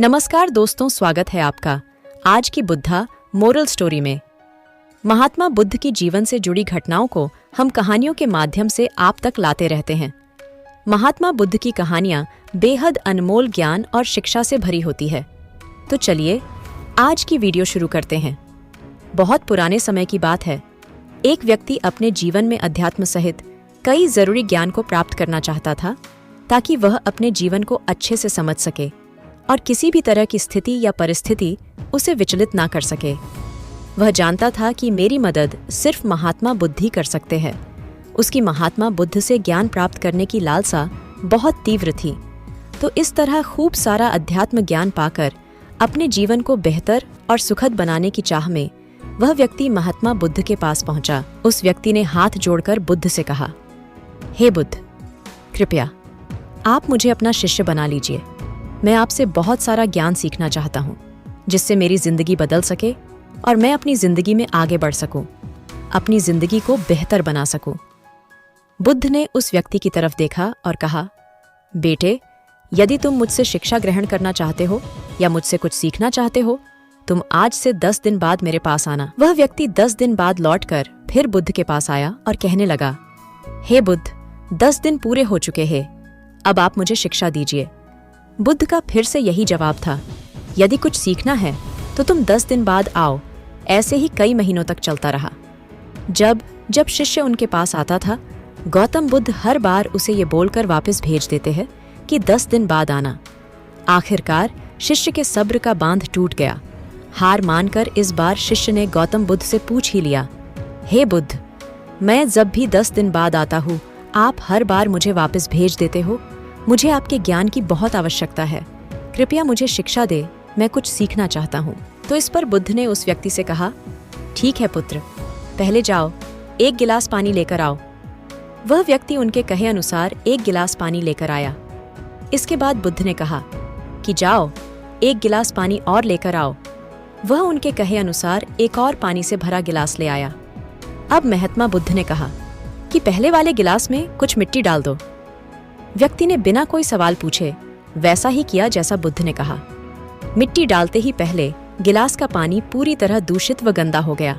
नमस्कार दोस्तों, स्वागत है आपका आज की बुद्धा मोरल स्टोरी में। महात्मा बुद्ध की जीवन से जुड़ी घटनाओं को हम कहानियों के माध्यम से आप तक लाते रहते हैं। महात्मा बुद्ध की कहानियां बेहद अनमोल ज्ञान और शिक्षा से भरी होती है। तो चलिए आज की वीडियो शुरू करते हैं। बहुत पुराने समय की बात है। एक व्यक्ति अपने जीवन में अध्यात्म सहित कई जरूरी ज्ञान को प्राप्त करना चाहता था ताकि वह अपने जीवन को अच्छे से समझ सके और किसी भी तरह की स्थिति या परिस्थिति उसे विचलित ना कर सके। वह जानता था कि मेरी मदद सिर्फ महात्मा बुद्ध ही कर सकते हैं। उसकी महात्मा बुद्ध से ज्ञान प्राप्त करने की लालसा बहुत तीव्र थी। तो इस तरह खूब सारा अध्यात्म ज्ञान पाकर अपने जीवन को बेहतर और सुखद बनाने की चाह में वह व्यक्ति महात्मा बुद्ध के पास पहुंचा। उस व्यक्ति ने हाथ जोड़कर बुद्ध से कहा, हे बुद्ध, कृपया आप मुझे अपना शिष्य बना लीजिए। मैं आपसे बहुत सारा ज्ञान सीखना चाहता हूँ जिससे मेरी जिंदगी बदल सके और मैं अपनी जिंदगी में आगे बढ़ सकूं, अपनी जिंदगी को बेहतर बना सकूं। बुद्ध ने उस व्यक्ति की तरफ देखा और कहा, बेटे, यदि तुम मुझसे शिक्षा ग्रहण करना चाहते हो या मुझसे कुछ सीखना चाहते हो, तुम आज से 10 दिन बाद मेरे पास आना। वह व्यक्ति 10 दिन बाद लौटकर फिर बुद्ध के पास आया और कहने लगा, हे बुद्ध, 10 दिन पूरे हो चुके हैं, अब आप मुझे शिक्षा दीजिए। बुद्ध का फिर से यही जवाब था, यदि कुछ सीखना है तो तुम 10 दिन बाद आओ। ऐसे ही कई महीनों तक चलता रहा। जब शिष्य उनके पास आता था, गौतम बुद्ध हर बार उसे ये बोलकर वापस भेज देते हैं कि 10 दिन बाद आना। आखिरकार शिष्य के सब्र का बांध टूट गया। हार मानकर इस बार शिष्य ने गौतम बुद्ध से पूछ ही लिया, हे बुद्ध, मैं जब भी 10 दिन बाद आता हूँ आप हर बार मुझे वापस भेज देते हो। मुझे आपके ज्ञान की बहुत आवश्यकता है, कृपया मुझे शिक्षा दे, मैं कुछ सीखना चाहता हूँ। तो इस पर बुद्ध ने उस व्यक्ति से कहा, ठीक है पुत्र, पहले जाओ 1 गिलास पानी लेकर आओ। वह व्यक्ति उनके कहे अनुसार 1 गिलास पानी लेकर आया। इसके बाद बुद्ध ने कहा कि जाओ 1 गिलास पानी और लेकर आओ। वह उनके कहे अनुसार एक और पानी से भरा गिलास ले आया। अब महात्मा बुद्ध ने कहा कि पहले वाले गिलास में कुछ मिट्टी डाल दो। व्यक्ति ने बिना कोई सवाल पूछे वैसा ही किया जैसा बुद्ध ने कहा। मिट्टी डालते ही पहले गिलास का पानी पूरी तरह दूषित व गंदा हो गया।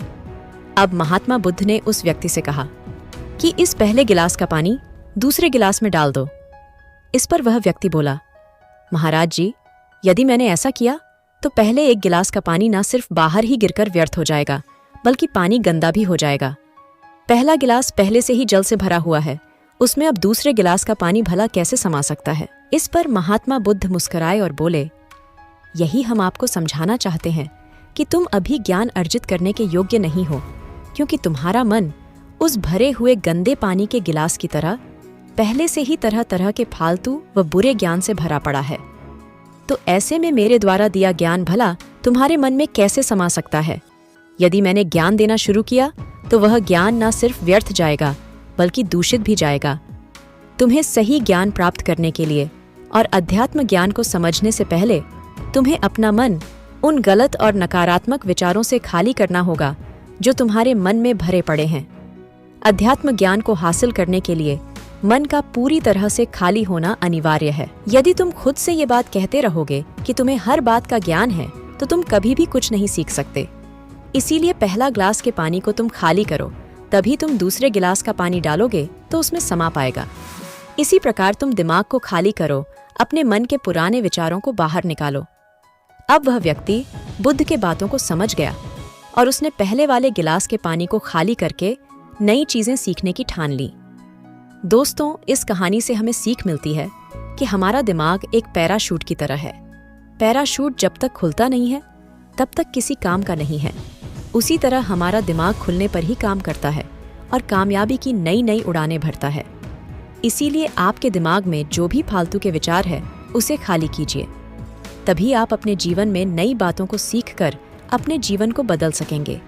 अब महात्मा बुद्ध ने उस व्यक्ति से कहा कि इस पहले गिलास का पानी दूसरे गिलास में डाल दो। इस पर वह व्यक्ति बोला, महाराज जी, यदि मैंने ऐसा किया तो पहले एक गिलास का पानी न सिर्फ बाहर ही गिरकर व्यर्थ हो जाएगा बल्कि पानी गंदा भी हो जाएगा। पहला गिलास पहले से ही जल से भरा हुआ है, उसमें अब दूसरे गिलास का पानी भला कैसे समा सकता है। इस पर महात्मा बुद्ध मुस्कुराए और बोले, यही हम आपको समझाना चाहते हैं कि तुम अभी ज्ञान अर्जित करने के योग्य नहीं हो, क्योंकि तुम्हारा मन उस भरे हुए गंदे पानी के गिलास की तरह पहले से ही तरह तरह के फालतू व बुरे ज्ञान से भरा पड़ा है। तो ऐसे में मेरे द्वारा दिया ज्ञान भला तुम्हारे मन में कैसे समा सकता है। यदि मैंने ज्ञान देना शुरू किया तो वह ज्ञान न सिर्फ व्यर्थ जाएगा बल्कि दूषित भी जाएगा। तुम्हें सही ज्ञान प्राप्त करने के लिए और अध्यात्म ज्ञान को समझने से पहले तुम्हें अपना मन उन गलत और नकारात्मक विचारों से खाली करना होगा जो तुम्हारे मन में भरे पड़े हैं। अध्यात्म ज्ञान को हासिल करने के लिए मन का पूरी तरह से खाली होना अनिवार्य है। यदि तुम खुद से ये बात कहते रहोगे कि तुम्हें हर बात का ज्ञान है तो तुम कभी भी कुछ नहीं सीख सकते। इसीलिए पहला ग्लास के पानी को तुम खाली करो, तभी तुम दूसरे गिलास का पानी डालोगे तो उसमें समा पाएगा। इसी प्रकार तुम दिमाग को खाली करो, अपने मन के पुराने विचारों को बाहर निकालो। अब वह व्यक्ति बुद्ध के बातों को समझ गया और उसने पहले वाले गिलास के पानी को खाली करके नई चीजें सीखने की ठान ली। दोस्तों, इस कहानी से हमें सीख मिलती है कि हमारा दिमाग एक पैराशूट की तरह है। पैराशूट जब तक खुलता नहीं है तब तक किसी काम का नहीं है। उसी तरह हमारा दिमाग खुलने पर ही काम करता है और कामयाबी की नई नई उड़ानें भरता है। इसीलिए आपके दिमाग में जो भी फालतू के विचार है उसे खाली कीजिए, तभी आप अपने जीवन में नई बातों को सीखकर अपने जीवन को बदल सकेंगे।